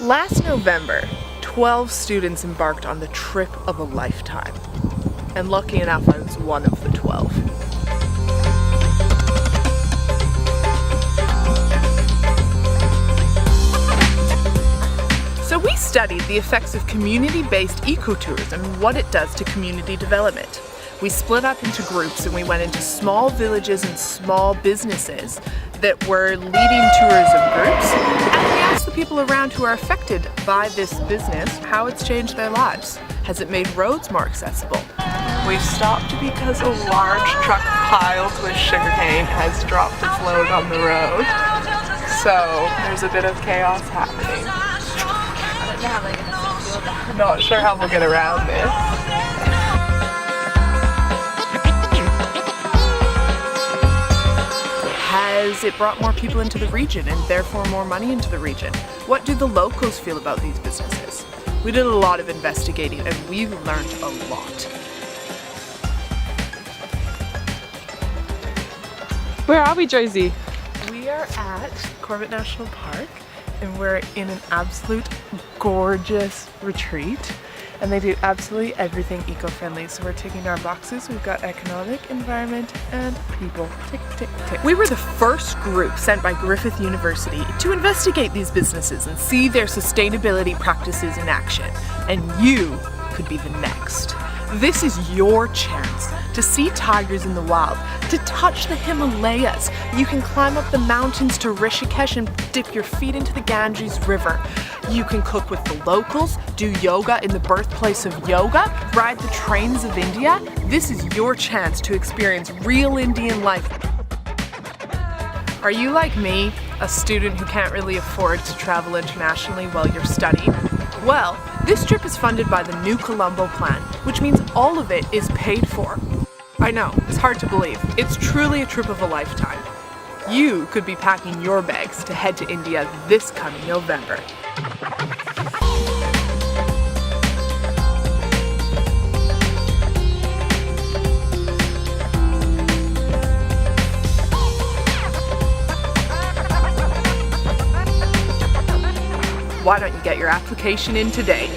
Last November, 12 students embarked on the trip of a lifetime. And lucky enough, I was one of the 12. So we studied the effects of community-based ecotourism and what it does to community development. We split up into groups and we went into small villages and small businesses that were leading tourism groups, and we asked the people around who are affected by this business how it's changed their lives. Has it made roads more accessible? We stopped because a large truck piled with sugarcane has dropped its load on the road. So there's a bit of chaos happening. I'm not sure how we'll get around this. Has it brought more people into the region and therefore more money into the region? What do the locals feel about these businesses? We did a lot of investigating and we've learned a lot. Where are we, Josie? We are at Corbett National Park and we're in an absolute gorgeous retreat. And they do absolutely everything eco-friendly. So we're ticking our boxes. We've got economic, environment, and people. Tick, tick, tick. We were the first group sent by Griffith University to investigate these businesses and see their sustainability practices in action. And you could be the next. This is your chance to see tigers in the wild, to touch the Himalayas. You can climb up the mountains to Rishikesh and dip your feet into the Ganges River. You can cook with the locals, do yoga in the birthplace of yoga, ride the trains of India. This is your chance to experience real Indian life. Are you like me, a student who can't really afford to travel internationally while you're studying? Well, this trip is funded by the new Colombo plan, which means all of it is paid for. I know, it's hard to believe. It's truly a trip of a lifetime. You could be packing your bags to head to India this coming November. Why don't you get your application in today?